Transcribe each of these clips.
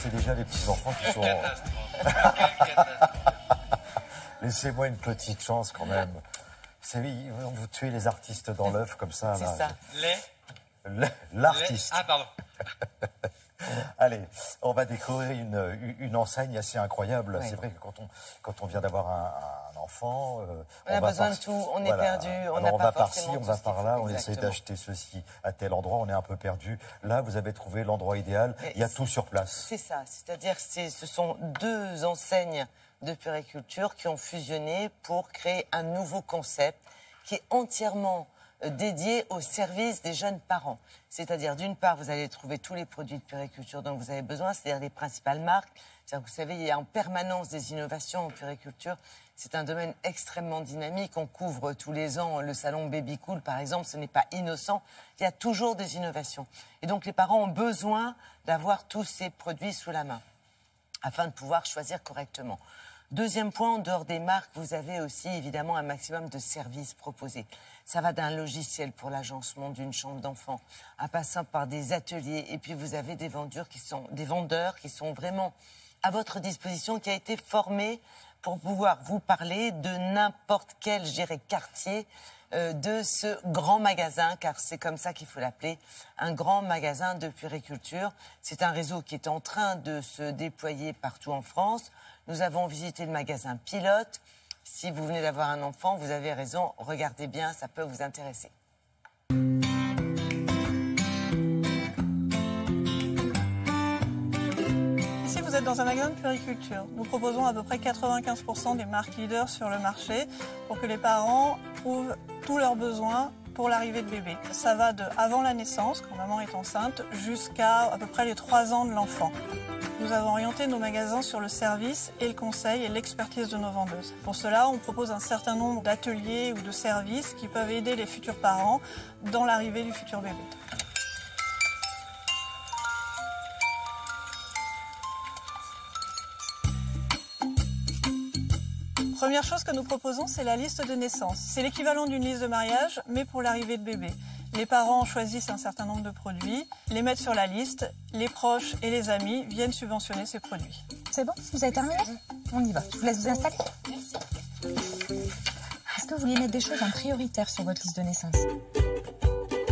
c'est déjà les petits-enfants qui sont... Laissez-moi une petite chance quand même. Vous savez, vous tuez les artistes dans l'œuf comme ça. C'est ça. L'artiste. Ah, pardon. Allez, on va découvrir une enseigne assez incroyable. Oui. C'est vrai que quand on vient d'avoir un enfant... on a besoin de tout, on est perdu, on n'a pas par-ci, forcément on va tout ce qu'il par là, faut. on essaie Exactement. d'acheter ceci à tel endroit, on est un peu perdu. Là, vous avez trouvé l'endroit idéal, il y a tout sur place. C'est ça, c'est-à-dire que ce sont deux enseignes de puériculture qui ont fusionné pour créer un nouveau concept qui est entièrement dédié au service des jeunes parents. C'est-à-dire, d'une part, vous allez trouver tous les produits de puériculture dont vous avez besoin, c'est-à-dire les principales marques. C'est-à-dire que vous savez, il y a en permanence des innovations en puériculture. C'est un domaine extrêmement dynamique. On couvre tous les ans le salon Baby Cool, par exemple. Ce n'est pas innocent. Il y a toujours des innovations. Et donc, les parents ont besoin d'avoir tous ces produits sous la main afin de pouvoir choisir correctement. Deuxième point, en dehors des marques, vous avez aussi évidemment un maximum de services proposés. Ça va d'un logiciel pour l'agencement d'une chambre d'enfant, en passant par des ateliers, et puis vous avez des vendeurs qui sont vraiment à votre disposition, qui a été formé pour pouvoir vous parler de n'importe quel, je dirais, quartier de ce grand magasin, car c'est comme ça qu'il faut l'appeler, un grand magasin de puériculture. C'est un réseau qui est en train de se déployer partout en France. Nous avons visité le magasin pilote. Si vous venez d'avoir un enfant, vous avez raison, regardez bien, ça peut vous intéresser. Ici, vous êtes dans un magasin de puériculture. Nous proposons à peu près 95% des marques leaders sur le marché pour que les parents trouvent tous leurs besoins pour l'arrivée de bébé. Ça va de avant la naissance, quand maman est enceinte, jusqu'à peu près les 3 ans de l'enfant. Nous avons orienté nos magasins sur le service et le conseil et l'expertise de nos vendeuses. Pour cela, on propose un certain nombre d'ateliers ou de services qui peuvent aider les futurs parents dans l'arrivée du futur bébé. Première chose que nous proposons, c'est la liste de naissance. C'est l'équivalent d'une liste de mariage, mais pour l'arrivée de bébé. Les parents choisissent un certain nombre de produits, les mettent sur la liste, les proches et les amis viennent subventionner ces produits. C'est bon? Vous avez terminé? On y va. Je vous laisse vous installer. Merci. Est-ce que vous vouliez mettre des choses en prioritaire sur votre liste de naissance?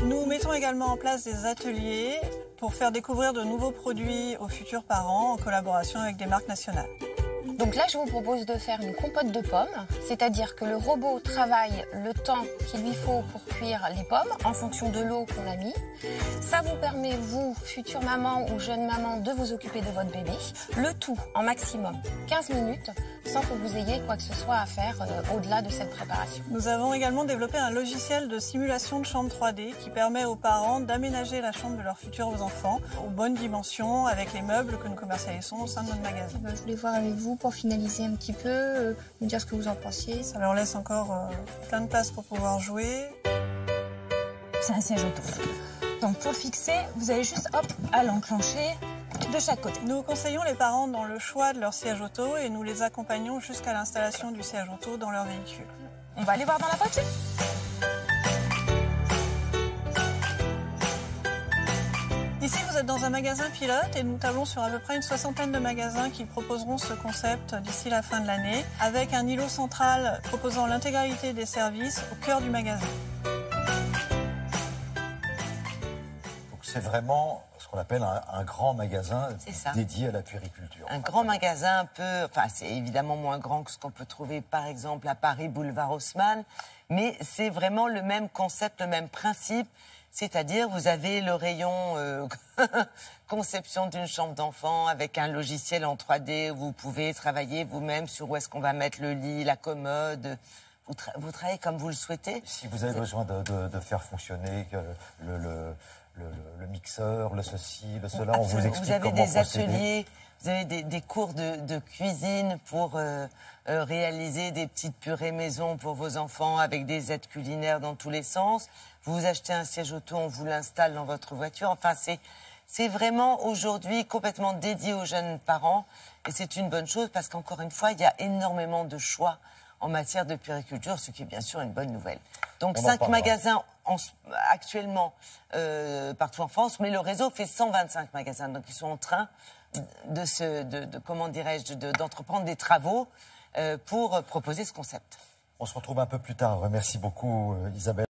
Nous mettons également en place des ateliers pour faire découvrir de nouveaux produits aux futurs parents en collaboration avec des marques nationales. Donc là, je vous propose de faire une compote de pommes, c'est-à-dire que le robot travaille le temps qu'il lui faut pour cuire les pommes en fonction de l'eau qu'on a mis. Ça vous permet, vous, future maman ou jeune maman, de vous occuper de votre bébé. Le tout en maximum 15 minutes, sans que vous ayez quoi que ce soit à faire au-delà de cette préparation. Nous avons également développé un logiciel de simulation de chambre 3D qui permet aux parents d'aménager la chambre de leurs futurs enfants aux bonnes dimensions avec les meubles que nous commercialisons au sein de notre magasin. Je voulais voir avec vous pour finaliser un petit peu, me dire ce que vous en pensiez. Ça leur laisse encore plein de place pour pouvoir jouer. C'est un siège auto. Donc pour le fixer, vous allez juste hop, à l'enclencher de chaque côté. Nous conseillons les parents dans le choix de leur siège auto et nous les accompagnons jusqu'à l'installation du siège auto dans leur véhicule. On va aller voir dans la voiture. Ici, vous êtes dans un magasin pilote et nous tablons sur à peu près une 60aine de magasins qui proposeront ce concept d'ici la fin de l'année, avec un îlot central proposant l'intégralité des services au cœur du magasin. Donc c'est vraiment ce qu'on appelle un grand magasin dédié à la puériculture. Un grand magasin un peu, enfin c'est évidemment moins grand que ce qu'on peut trouver par exemple à Paris, boulevard Haussmann, mais c'est vraiment le même concept, le même principe. C'est-à-dire, vous avez le rayon conception d'une chambre d'enfant avec un logiciel en 3D où vous pouvez travailler vous-même sur où est-ce qu'on va mettre le lit, la commode. Vous travaillez comme vous le souhaitez. Si vous avez besoin de faire fonctionner le mixeur, le ceci, le cela, on vous explique vous avez comment des ateliers, vous avez des cours de cuisine pour réaliser des petites purées maison pour vos enfants avec des aides culinaires dans tous les sens. Vous achetez un siège auto, on vous l'installe dans votre voiture. Enfin, c'est vraiment aujourd'hui complètement dédié aux jeunes parents. Et c'est une bonne chose parce qu'encore une fois, il y a énormément de choix en matière de puériculture, ce qui est bien sûr une bonne nouvelle. Donc 5 magasins actuellement partout en France, mais le réseau fait 125 magasins. Donc ils sont en train d'entreprendre des travaux pour proposer ce concept. On se retrouve un peu plus tard. Merci beaucoup, Isabelle.